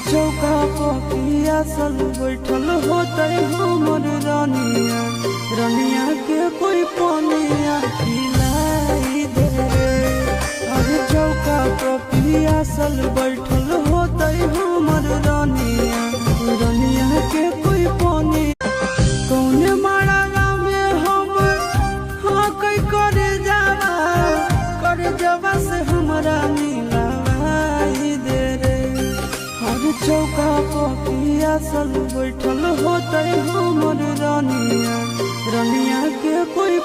चौका पकिया सल बैठल होते हमर रानिया, रानिया के कोई पानिया खिलाई दे रे। अरे चौका पकिया सल बैठल होते हमर रानिया, रानिया के कोई पानी कौने मारा में हम हाँ कई करे जावा से हमरा मिलाई दे रे। हर चौका पकिया सल बैठल होते हमर रानिया, रानिया के कोई